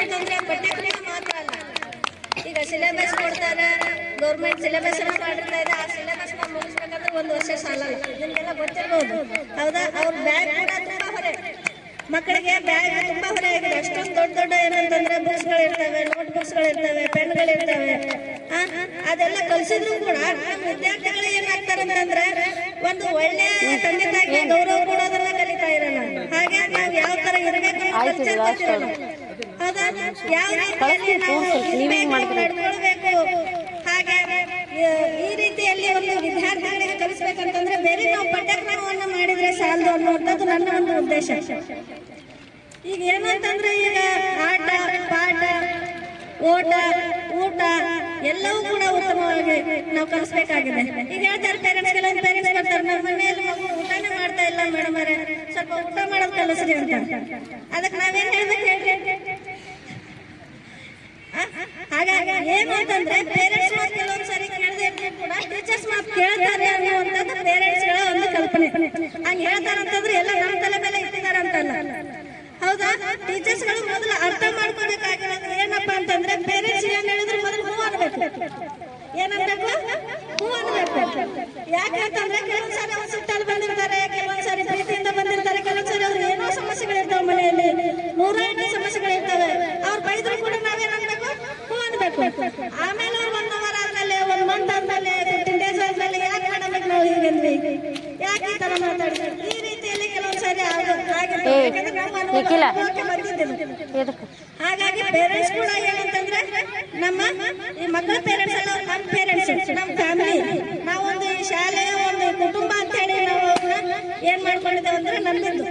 ಏನಂತಂದ್ರೆ ಪಠ್ಯಕ್ರಮ ಮಾತ್ರ ಅಲ್ಲ, ಈಗ ಸಿಲೆಬಸ್ ಕೊಡ್ತಾರೆ, ಗೌರ್ಮೆಂಟ್ ಸಿಲೆಬಸ್ ಮಾಡಿರ್ತಾ ಇದೆ. ಆ ಸಿಲೆಬಸ್ ಮುಗಿಸ್ಬೇಕಂದ್ರೆ 1 ವರ್ಷ ಸಾಲಲ್ಲ, ನಿಮ್ಗೆಲ್ಲ ಗೊತ್ತಿರ್ಬೋದು ಹೌದಾ. ಅವ್ರ ಬ್ಯಾಗ್ ಕೂಡ ತುಂಬಾ ಹೊರೆ, ಮಕ್ಕಳಿಗೆ ಬ್ಯಾಗ್ ತುಂಬಾ ಹೊರೆ ಆಗಿದೆ. ಅಷ್ಟೊಂದು ದೊಡ್ಡ ದೊಡ್ಡ ಏನಂತಂದ್ರೆ ಬುಕ್ಸ್ಗಳಿರ್ತವೆ, ನೋಟ್ ಬುಕ್ಸ್ಗಳಿರ್ತವೆ, ಪೆನ್ಗಳಿರ್ತವೆ. ಅದೆಲ್ಲ ಕಲ್ಸಿದ್ರು ಕೂಡ ವಿದ್ಯಾರ್ಥಿಗಳು ಏನಾಗ್ತಾರೆ ಅಂತಂದ್ರೆ ಒಂದು ಒಳ್ಳೆ ತಂದೆ ತಾಯಿಗೆ ಗೌರವ ಕೊಡೋದನ್ನ ಕಲಿತಾ ಇರಲ್ಲ. ಹಾಗೆ ನಾವು ಯಾವ ತರ ಇರಬೇಕು ಹೌದಾ, ಯಾವ ರೀತಿಯಲ್ಲಿ ನಾವು ನಡ್ಕೊಳ್ಬೇಕು, ಹಾಗೆ ಈ ರೀತಿಯಲ್ಲಿ ಒಂದು ವಿದ್ಯಾರ್ಥಿಗಳಿಗೆ ಕಲಿಸ್ಬೇಕಂತಂದ್ರೆ ಬೇರೆ ನಾವು ಪಠ್ಯಕ್ರಮವನ್ನು ಮಾಡಿದ್ರೆ ಸಾಲದು ಅನ್ನುವಂಥದ್ದು ನನ್ನ ಒಂದು ಉದ್ದೇಶ. ಈಗ ಏನಂತಂದ್ರೆ ಈಗ ಆಟ ಪಾಠ ಓಟ ಊಟ ಎಲ್ಲವೂ ಕೂಡ ಉತ್ತಮವಾಗಿ ನಾವು ಕಲಿಸ್ಬೇಕಾಗಿದೆ. ಈಗ ಹೇಳ್ತಾರೆ ಪೇರೆಂಟ್ಸ್, ಕೆಲವೊಂದು ಪೇರೆಂಟ್ಸ್ ಬರ್ತಾರೆ, ನಮ್ಮ ಮನೆಯಲ್ಲಿ ಮಗು ಊಟನೇ ಮಾಡ್ತಾ ಇಲ್ಲ ಮೇಡಮ್ ಅವರೇ, ಸ್ವಲ್ಪ ಊಟ ಮಾಡೋದು ಕಲಿಸ್ರಿ ಅಂತ. ಅದಕ್ಕೆ ನಾವೇನ್ ಹೇಳ್ಬೇಕು ಹೇಳ್ರಿ? ಹಾಗಾಗಿ ಏನು ಅಂತಂದ್ರೆ ಪೇರೆಂಟ್ಸ್ ಮಾತು ಕೆಲವೊಂದ್ಸರಿ ಕೇಳದೆ ಕೂಡ ಟೀಚರ್ಸ್ ಮಾತು ಕೇಳ್ತಾರೆ ಅನ್ನುವಂಥದ್ದು ಪೇರೆಂಟ್ಸ್ಗಳ ಒಂದು ಕಲ್ಪನೆ. ಹಂಗೆ ಹೇಳ್ತಾರಂತಂದ್ರೆ ಎಲ್ಲ ನಮ್ಮ ತಲೆ ಮೇಲೆ ಇಟ್ಟಿದ್ದಾರೆ ಅಂತಲ್ಲ, ಹೌದಾ. ಟೀಚರ್ಸ್ಗಳು ಮೊದಲು ಅರ್ಥ ಮಾಡ್ಕೋಬೇಕಾಗಿರೋದು ಏನಪ್ಪಾ ಅಂತಂದ್ರೆ ಪೇರೆಂಟ್ಸ್ ಏನ್ ಹೇಳಿದ್ರು ಮೊದಲು ಹೂ ಅನ್ಬೇಕು. ಏನನ್ಬೇಕು? ಹೂ ಅನ್ಬೇಕು. ಯಾಕಂತಂದ್ರೆ ಕೆಲವೊಂದ್ಸಾರಿ ಅವ್ರು ಸಿಟ್ಟಲ್ಲಿ ಬಂದಿರ್ತಾರೆ, ಕೆಲವೊಂದ್ಸಾರಿ ಪ್ರೀತಿಯಿಂದ ಬಂದಿರ್ತಾರೆ, ಕೆಲವೊಂದ್ಸಾರಿ ಅವ್ರು ಏನೋ ಸಮಸ್ಯೆಗಳಿರ್ತಾವೆ, ಮನೆಯಲ್ಲಿ 108 ಸಮಸ್ಯೆಗಳಿರ್ತವೆ. ಅವ್ರು ಬೈದ್ರು ಕೂಡ ನಾವೇನ್ ಅನ್ಬೇಕು? ಹೂ ಅನ್ಬೇಕು. ಆಮೇಲೆ ಅವ್ರು 1 ಅವರ್ ಆದ್ಮೇಲೆ, 1 ಮಂತ್ ಆದ್ಮೇಲೆ, 15 ಡೇಸ್ ಆದ್ಮೇಲೆ ಯಾಕೆ ಮಾಡಬೇಕು ನಾವು ಹೀಗಂದ್ವಿ, ಯಾಕೆ ಈ ತರ ಮಾತಾಡಿದ್ವಿ, ಈ ರೀತಿಯಲ್ಲಿ ಕೆಲವೊಂದ್ಸಾರಿ ಹಾಗಾಗಿ ಪೇರೆಂಟ್ಸ್ ಕೂಡ ಏನಂತಂದ್ರೆ ನಮ್ಮ ಈ ಮಕ್ಕಳ ಪೇರೆಂಟ್ಸ್ ಎಲ್ಲ ನಮ್ಮ ಪೇರೆಂಟ್ಸ್, ನಮ್ಮ ಫ್ಯಾಮಿಲಿ. ನಾವೊಂದು ಈ ಶಾಲೆಯ ಒಂದು ಕುಟುಂಬ ಅಂತ ಹೇಳಿ ನಾವು ಏನ್ ಮಾಡ್ಕೊಂಡಿದ್ದೇವೆ ಅಂದ್ರೆ ನಮ್ಮಿಂದು.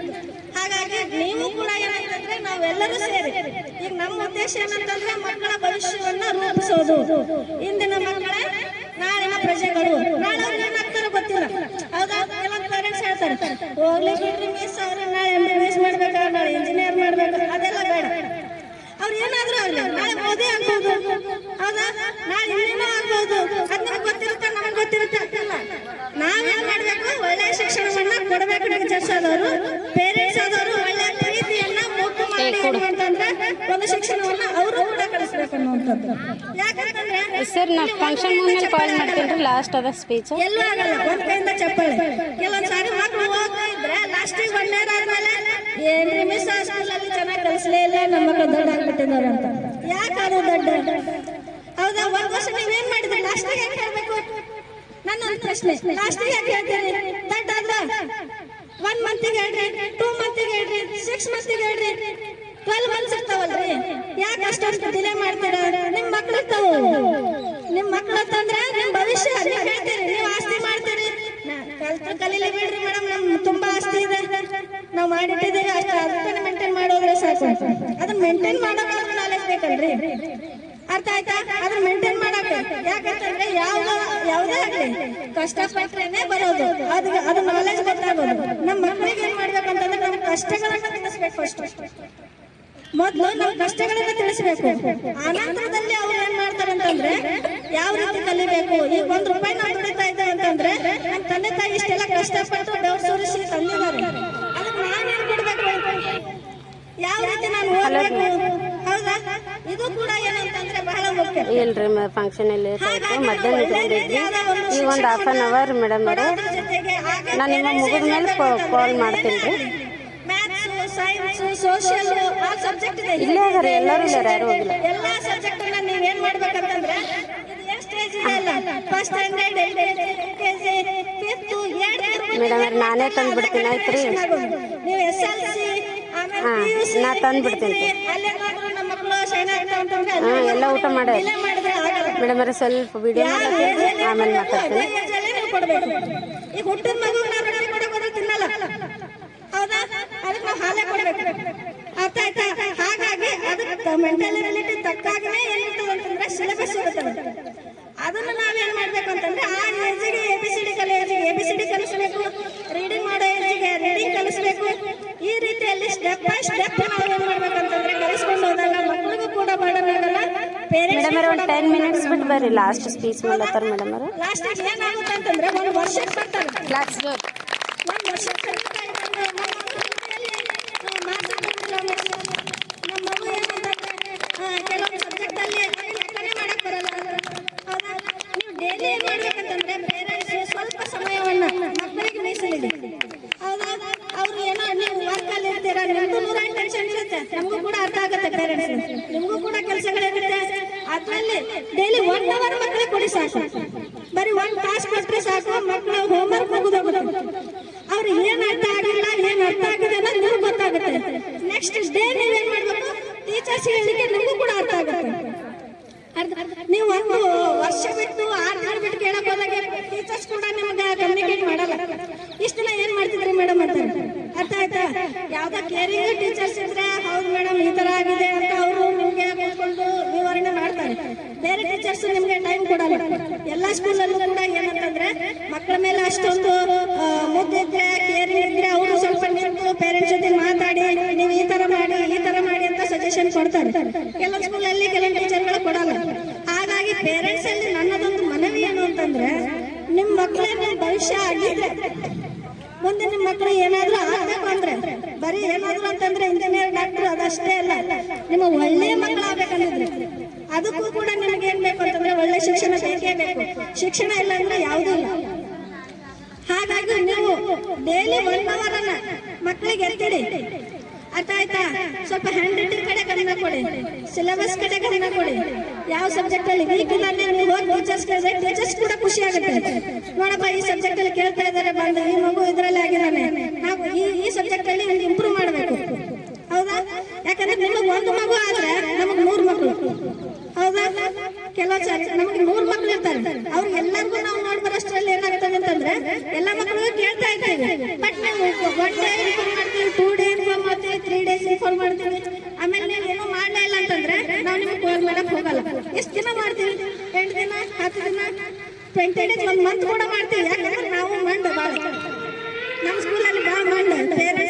ಹಾಗಾಗಿ ನೀವು ಕೂಡ ಏನಂತಂದ್ರೆ ನಾವೆಲ್ಲರೂ ಸೇರಿ ಈಗ ನಮ್ಮ ಉದ್ದೇಶ ಏನಂತಂದ್ರೆ ಮಕ್ಕಳ ಭವಿಷ್ಯವನ್ನ ರೂಪಿಸೋದು. ಇಂದಿನ ಮಕ್ಕಳೇ ನಾಳಿನ ಪ್ರಜೆಗಳು. ನಾಳೆ ಅವ್ರು ಏನಾಗ್ತಾರೋ ಗೊತ್ತಿಲ್ಲ, ಹೌದಾ. ಕೆಲವೊಂದು ಪೇರೆಂಟ್ಸ್ ಹೇಳ್ತಾರೆ, ಹೋಗ್ಲಿ ಬಿಡ್ರಿ ಮಿಸ್, ಅವ್ರ ನಾಳೆ MBBS ಮಾಡ್ಬೇಕಾ, ನಾಳೆ ಇಂಜಿನಿಯರ್ ಮಾಡ್ಬೇಕು, ಅದೆಲ್ಲ ಬೇಡ. ಅವ್ರು ಏನಾದ್ರೂ ಆಗ್ಲಿ, ನಾಳೆ ಮೋದಿ ಆಗ್ಬೋದು, ಹೌದಾ, ನಾಳೆ ಇನ್ನೇನೋ ಆಗ್ಬೋದು. ಅದ್ ನಮ್ಗೆ ಗೊತ್ತಿರುತ್ತೆ, ನಮ್ಗೆ ಗೊತ್ತಿರುತ್ತೆ ಅಂತಿಲ್ಲ. ನಾವೇನ್ ಮಾಡ್ಬೇಕು? ಒಳ್ಳೆ ಶಿಕ್ಷಣವನ್ನ ಕೊಡಬೇಕು. ಟೀಚರ್ಸ್ ಆದವರು, ಪೇರೆಂಟ್ಸ್ ಆದವರು ಒಳ್ಳೆ ಪ್ರೀತಿಯನ್ನ ಮುಟ್ಟು ಮಾಡಿ ಅಂತಂದ್ರೆ ಒಂದು ಶಿಕ್ಷಣವನ್ನ ಅವರು ಕೂಡ ಕಲಿಸ್ಬೇಕು ಅನ್ನುವಂಥದ್ದು. ಯಾಕಂತಂದ್ರೆ ಸರ್ ನಾವು ಫಂಕ್ಷನ್ ಮುಂದೆ ಕಾಲ್ ಮಾಡ್ತೀನಿ, ಲಾಸ್ಟ್ ಅದ ಸ್ಪೀಚ್ ಎಲ್ಲೂ ಆಗಲ್ಲ, ಒಂದ್ ಕೈಯಿಂದ ಚಪ್ಪಾಳೆ. ಕೆಲವೊಂದ್ಸಾರಿ ಮಕ್ಕಳು ಹೋಗ್ತಾ ಇದ್ರೆ ಲಾಸ್ಟಿಗೆ 1 ಇಯರ್ ಆದ್ಮೇಲೆ ಏನ್ರಿ ಮಿಸ್ ಸ್ಕೂಲಲ್ಲಿ ಚೆನ್ನಾಗಿ ಕಲಿಸ್ಲೇ ಇಲ್ಲ, ನಮ್ಮ ಮಕ್ಕಳು ದೊಡ್ಡ ಆಗ್ಬಿಟ್ಟಿದ್ದಾರೆ ಅಂತ. ಯಾಕೆ ಅದು ದೊಡ್ಡ? ಹೌದಾ. 1 ವರ್ಷ ನೀವೇನ್ ಮಾಡಿದ್ರಿ? ಲಾಸ್ಟಿಗೆ ಯಾಕೆ ಹೇಳ್ಬೇಕು? ನನ್ನೊಂದು ಪ್ರಶ್ನೆ, ಲಾಸ್ಟಿಗೆ ಯಾಕೆ ಹೇಳ್ತೀರಿ? ದೊಡ್ಡ ಆದ್ವಾ 1 ಮಂತಿಗೆ ಹೇಳ್ರಿ, 2 ಮಂತಿಗೆ ಹೇಳ್ರಿ, 6 ಮಂತಿಗೆ ಹೇಳ್ರಿ, 12 ಮಂತ್ಸ್ ಇರ್ತಾವಲ್ರಿ. ಯಾಕೆ ಅಷ್ಟೊಂದು ಡಿಲೇ ಮಾಡ್ತೀರಾ? ನಿಮ್ ಮಕ್ಳು ಇರ್ತಾವ, ನಿಮ್ ಮಕ್ಳು ಅಂತಂದ್ರೆ ನಿಮ್ ಭವಿಷ್ಯ. ನೀವ್ ಹೇಳ್ತೀರಿ ನೀವು ಆಸ್ತಿ ಮಾಡ್ತೀರಿ, ಕಲೀಲಿ ಬಿಡ್ರಿ ಮೇಡಮ್, ನಮ್ ತುಂಬಾ ಆಸ್ತಿ ಇದೆ, ನಾವ್ ಮಾಡಿಟ್ಟಿದ್ದೀವಿ ಅಷ್ಟ, ಅದನ್ನ ಮೇಂಟೈನ್ ಮಾಡೋದ್ರೆ ಸಾಕು. ಅದನ್ನ ಮೇಂಟೈನ್ ಮಾಡೋಕೆ ನಾಲೆಜ್ ಬೇಕಲ್ರಿ, ಅರ್ಥ ಆಯ್ತಾ? ಅದನ್ನ ಮೇಂಟೈನ್ ಮಾಡಕ. ಯಾಕಂತಂದ್ರೆ ಯಾವ್ದೇ ಆಗ್ಲಿ ಕಷ್ಟಪಟ್ರೇನೆ ಬರೋದು, ಅದು ನಾಲೆಜ್ ಗೊತ್ತಾಗೋದು. ನಮ್ಮ ಮಕ್ಕಳಿಗೆ ಏನ್ ಮಾಡ್ಬೇಕಂತಂದ್ರೆ ನಮ್ ಕಷ್ಟಗಳನ್ನ ತಿಳಿಸ್ಬೇಕು. ಫಸ್ಟ್ ಮೊದ್ಲು ನಮ್ ಕಷ್ಟಗಳನ್ನ ತಿಳಿಸ್ಬೇಕು. ಆನಂತರದಲ್ಲಿ ಅವ್ರು ಏನ್ ಮಾಡ್ತಾರೆ ಅಂತಂದ್ರೆ ಯಾವ ರೀತಿ ಕಲಿಬೇಕು. ಈಗ 1 ರೂಪಾಯಿ ನಾವು ದುಡಿತಾ ಇದ್ದೇವೆ ಅಂತಂದ್ರೆ ನಮ್ ತಂದೆ ತಾಯಿ ಇಷ್ಟೆಲ್ಲ ಕಷ್ಟಪಟ್ಟು ಬೆವರು ಸುರಿಸಿ ತಂದಿದ್ದಾರೆ, ಅದಕ್ಕೆ ನಾನೇನ್ ಕೊಡ್ಬೇಕು, ಯಾವ ರೀತಿ ನಾನು ಓದ್ಬೇಕು, ಹೌದಾ. ಇದು ಕೂಡ ಏನಂತಂದ್ರೆ ಬಹಳ ಮುಖ್ಯ. ಇಲ್ರಿ ಫಂಕ್ಷನ್ ಅಲ್ಲಿ ಮಧ್ಯಾಹ್ನ ಇಟ್ಕೊಂಡಿದ್ವಿ, ಈಗ ಒಂದು ½ an hour ಮೇಡಮ್ ಅವರೇ, ನಾನು ನಿಮ್ಮ ಮುಗಿದ ಮೇಲೆ ಕಾಲ್ ಮಾಡ್ತೀನಿ ರೀ. ಸೈನ್ಸ್, ಸೋಷಿಯಲ್, ಆ ಸಬ್ಜೆಕ್ಟ್ ಇದೆ. ಇಲ್ಲೇ ಅದಾರೆ, ಎಲ್ಲರೂ ಇದ್ದಾರೆ, ಯಾರು ಹೋಗಿಲ್ಲ. ಎಲ್ಲಾ ಸಬ್ಜೆಕ್ಟ್ ಅನ್ನ ನೀವೇನ್ ಮಾಡ್ಬೇಕಂತಂದ್ರೆ ಸ್ಟೇಜ್ ಇದೆಯಲ್ಲ, first standard, LKG, 5th, madam ನಾನೇ ತಂದು ಬಿಡ್ತೀನಿ, ಆಯ್ತ್ರಿ. ನೀವು SLC ಆಮೇಲೆ PUC ನಾ ತಂದು ಬಿಡ್ತೀನಿ. ಅಲ್ಲೇನಾದ್ರೂ ನಮ್ಮ ಮಕ್ಕಳು ಶೈನ್ ಆಗ್ತಾವ ಅಂತಂದ್ರೆ ಎಲ್ಲ ಊಟ ಮಾಡಿ ಮೇಡಮ್ ಅವರೇ ಸ್ವಲ್ಪ ವಿಡಿಯೋ ಮಾಡ್ತೀನಿ, ಆಮೇಲೆ ಮಾತಾಡ್ತೀನಿ. ನೀವು ಕೊಡ್ಬೇಕು. ಈಗ ಹುಟ್ಟಿದ ಮಗು ನಾವು ರೊಟ್ಟಿ ಕೊಡೋಕೆ ತಿನ್ನಲ್ಲ, ಹೌದಾ. ಅದಕ್ಕೆ ನಾವು ಹಾಲೇ ಕೊಡ್ಬೇಕು, ಅರ್ಥ ಆಯ್ತಾ? ಹಾಗಾಗಿ ಅದಕ್ಕೆ ಮೆಂಟಲ್ ಎಬಿಲಿಟಿ ತಕ್ಕಾಗನೇ ಏನಿರ್ತದೆ ಅಂತಂದ್ರೆ ಸಿಲೆಬಸ್ ಇರುತ್ತದೆ. ಅದನ್ನು ನಾವೇನ್ ಮಾಡ್ಬೇಕು ಅಂತಂದ್ರೆ ಆ ಏಜಿಗೆ ABCD ಕಲಿಯೋ ಏಜಿಗೆ ABCD ಕಲಿಸ್ಬೇಕು, ರೀಡಿಂಗ್ ಮಾಡೋ ಏಜಿಗೆ ರೀಡಿಂಗ್ ಕಲಿಸ್ಬೇಕು. ಈ ರೀತಿಯಲ್ಲಿ ಸ್ಟೆಪ್ ಬೈ ಸ್ಟೆಪ್ ನಾವೇನ್ ಮಾಡ್ಬೇಕಂತಂದ್ರೆ ಕಲಿಸ್ಕೊಂಡು ಹೋದಾಗ ಮಕ್ಕಳಿಗೂ ಕೂಡ ಬರ್ಡನ್ ಆಗಲ್ಲ, ಪೇರೆಂಟ್ಸ್ ಮೇಡಮ್ ಒಂದು 10 minutes ಬಿಟ್ಟು ಬರ್ರಿ, ಲಾಸ್ಟ್ ಸ್ಪೀಚ್ ಮಾಡ್ತಾರೆ ಮೇಡಮ್ ಅವರು. ಲಾಸ್ಟಿಗೆ ಏನಾಗುತ್ತೆ ಅಂತಂದ್ರೆ 1 ವರ್ಷಕ್ಕೆ ಬರ್ತಾರೆ, 1 ವರ್ಷಕ್ಕೆ ನಮ್ಮ ಮಗು ಏನಂತಂದ್ರೆ ಆಗುತ್ತೆ ಪೇರೆಂಟ್ಸ್. ನಿಮಗೂ ಕೂಡ ಕೆಲಸಗಳಿರುತ್ತೆ. ಅದರಲ್ಲಿ ಡೈಲಿ 1 ಅವರ್ ಮಕ್ಕಳಿಗೆ ಕೊಡಿ ಸಾಕು. ಬರೀ 1 ತಾಸು ಕೊಟ್ಟರೆ ಸಾಕು, ಮಕ್ಕಳು ಹೋಮ್ವರ್ಕ್ ಮುಗಿದೋಗುತ್ತೆ. ಅವ್ರಿಗೆ ಏನು ಅರ್ಥ ಆಗಿಲ್ಲ, ಏನು ಅರ್ಥ ಆಗಿದೆ ಅನ್ನೋದು ನಿಮ್ಗೆ ಗೊತ್ತಾಗುತ್ತೆ. ನೆಕ್ಸ್ಟ್ ಡೇ ನೀವೇನ್ ಮಾಡ್ಬೇಕು, ಟೀಚರ್ಸ್ ಹೇಳಿಕೆ ನಿಮಗೂ ಕೂಡ ಅರ್ಥ ಆಗುತ್ತೆ. ನೀವು 1 ವರ್ಷ ಬಿಟ್ಟು 6 ತಿಂಗಳು ಬಿಟ್ಟು ಕೇಳಕ್ ಹೋದಾಗ ಟೀಚರ್ಸ್ ಕೂಡ ನಿಮ್ಗೆ ಕಮ್ಯುನಿಕೇಟ್ ಮಾಡಲ್ಲ. ಇಷ್ಟು ದಿನ ಏನ್ ಮಾಡ್ತಿದ್ರಿ ಮೇಡಮ್ ಅಂತ ಅರ್ಥ ಆಯ್ತಾ? ಯಾವ್ದೋ ಕೇರಿಂಗ್ ಟೀಚರ್ಸ್ ಇದ್ರೆ ಹೌದು ಮೇಡಮ್ ಈ ತರ ಆಗಿದೆ ಅಂತ ಅವರು ನಿಮ್ಗೆ ಕೂತ್ಕೊಂಡು ವಿವರಣೆ ಮಾಡ್ತಾರೆ. ಬೇರೆ ಟೀಚರ್ಸ್ ನಿಮ್ಗೆ ಟೈಮ್ ಕೊಡಲ್ಲ. ಎಲ್ಲಾ ಸ್ಕೂಲಲ್ಲೂ ಕೂಡ ಏನಂತಂದ್ರೆ ಮಕ್ಕಳ ಮೇಲೆ ಅಷ್ಟೊಂದು ಮುದ್ದಿದ್ರೆ ಕೇರಿಂಗ್ ಇದ್ರೆ ಅವರು ಸ್ವಲ್ಪ ನಿಂತು ಪೇರೆಂಟ್ಸ್ ಜೊತೆ ಮಾತಾಡಿ ನೀವು ಈ ತರ ಮಾಡಿ ಅಂತ ಸಜೆಷನ್ ಕೊಡ್ತಾರೆ. ಕೆಲವು ಸ್ಕೂಲಲ್ಲಿ ಕೆಲವು ಟೀಚರ್ಗಳು ಕೊಡಲ್ಲ. ಹಾಗಾಗಿ ಪೇರೆಂಟ್ಸ್ ಅಲ್ಲಿ ನನ್ನದೊಂದು ಮನವಿ ಏನು ಅಂತಂದ್ರೆ, ನಿಮ್ಮ ಮಕ್ಕಳೇನ ಭವಿಷ್ಯ ಆಗಿದ್ರೆ ಮುಂದೆ ನಿಮ್ಮ ಮಕ್ಕಳು ಏನಾದ್ರೂ ಆಗ್ಬೇಕು ಅಂದ್ರೆ, ಬರೀ ಏನಾದ್ರು ಅಂತಂದ್ರೆ ಇಂಜಿನಿಯರ್ ಡಾಕ್ಟರ್ ಅದಷ್ಟೇ ಅಲ್ಲ, ನಿಮ್ಮ ಒಳ್ಳೆಯ ಮಕ್ಕಳು ಆಗ್ಬೇಕಂದ್ರೆ ಅದಕ್ಕೂ ಕೂಡ ನಿಮಗೆ ಏನ್ ಬೇಕು ಅಂತಂದ್ರೆ ಒಳ್ಳೆ ಶಿಕ್ಷಣ ಬೇಕೇ ಬೇಕು. ಶಿಕ್ಷಣ ಇಲ್ಲ ಅಂದ್ರೆ ಯಾವುದೂ ಇಲ್ಲ. ಹಾಗಾಗಿ ನೀವು ಡೈಲಿ 1 ಅವರ್ ಅನ್ನ ಮಕ್ಕಳಿಗೆ ಎತ್ತಿಡಿ. ಅರ್ಥ ಆಯ್ತಾ? ಸ್ವಲ್ಪ ಹ್ಯಾಂಡ್ ರೈಟಿಂಗ್ ಕಡೆ ಗಮನ ಕೊಡಿ, ಸಿಲೆಬಸ್ ಕಡೆ ಗಮನ ಕೊಡಿ. ಯಾವ ಸಬ್ಜೆಕ್ಟ್ ಅಲ್ಲಿ ವೀಕ್ ಇಲ್ಲ ನೀವು ಹೋಗಿ ಟೀಚರ್ಸ್ ಕೂಡ ಖುಷಿ ಆಗುತ್ತೆ. ನೋಡಪ್ಪ ಈ ಸಬ್ಜೆಕ್ಟ್ ಅಲ್ಲಿ ಕೇಳ್ತಾ ಇದ್ದಾರೆ, ಬಂದು ಈ ಮಗು ಇದರಲ್ಲಿ ಆಗಿದ್ದಾನೆ, ನಾವು ಈ ಸಬ್ಜೆಕ್ಟ್ ಅಲ್ಲಿ ಇಂಪ್ರೂವ್ ಮಾಡಬೇಕು. ಹೌದಾ? ಯಾಕಂದ್ರೆ ನಿಮಗೆ 1 ಮಗು ಆದ್ರೆ ನಮಗೆ 3 ಮಕ್ಕಳು. ಹೌದಾ? ಕೆಲವು ನಮಗೆ 3 ಮಕ್ಕಳು ಇರ್ತಾರೆ. ಅವ್ರಿಗೆಲ್ಲರಿಗೂ ನಾವು ನೋಡಿ ಬರೋಷ್ಟರಲ್ಲಿ ಏನಾಗ್ತದೆ ಅಂತಂದ್ರೆ ಎಲ್ಲ ಮಕ್ಕಳಿಗೂ ಕೇಳ್ತಾ ಇರ್ತೀವಿ. ಬಟ್ ನಾವು 1 ಡೇ ಇನ್ಫಾರ್ಮ್ ಮಾಡ್ತೀವಿ, 2 ಡೇ ಇನ್ಫಾರ್ಮ್ ಮಾಡ್ತೀವಿ, 3 ಡೇಸ್ ಇನ್ಫಾರ್ಮ್ ಮಾಡ್ತೀವಿ. ಆಮೇಲೆ ನೀವು ಏನೂ ಮಾಡಲೇ ಇಲ್ಲ ಅಂತಂದ್ರೆ ನಾವು ನಿಮಗೆ ಕಾಲ್ ಮಾಡಕ್ ಹೋಗಲ್ಲ. ಎಷ್ಟು ದಿನ ಮಾಡ್ತೀವಿ? 8 ದಿನ, 10 ದಿನ, 20 ಡೇಸ್, 1 ಮಂತ್ ಕೂಡ ಮಾಡ್ತೀವಿ. ಯಾಕಂದ್ರೆ ನಾವು ಮಂಡ್ ಭಾಳ, ನಮ್ಮ ಸ್ಕೂಲಲ್ಲಿ ಭಾಳ ಮಂಡ್ ಪೇರೆಂಟ್ಸ್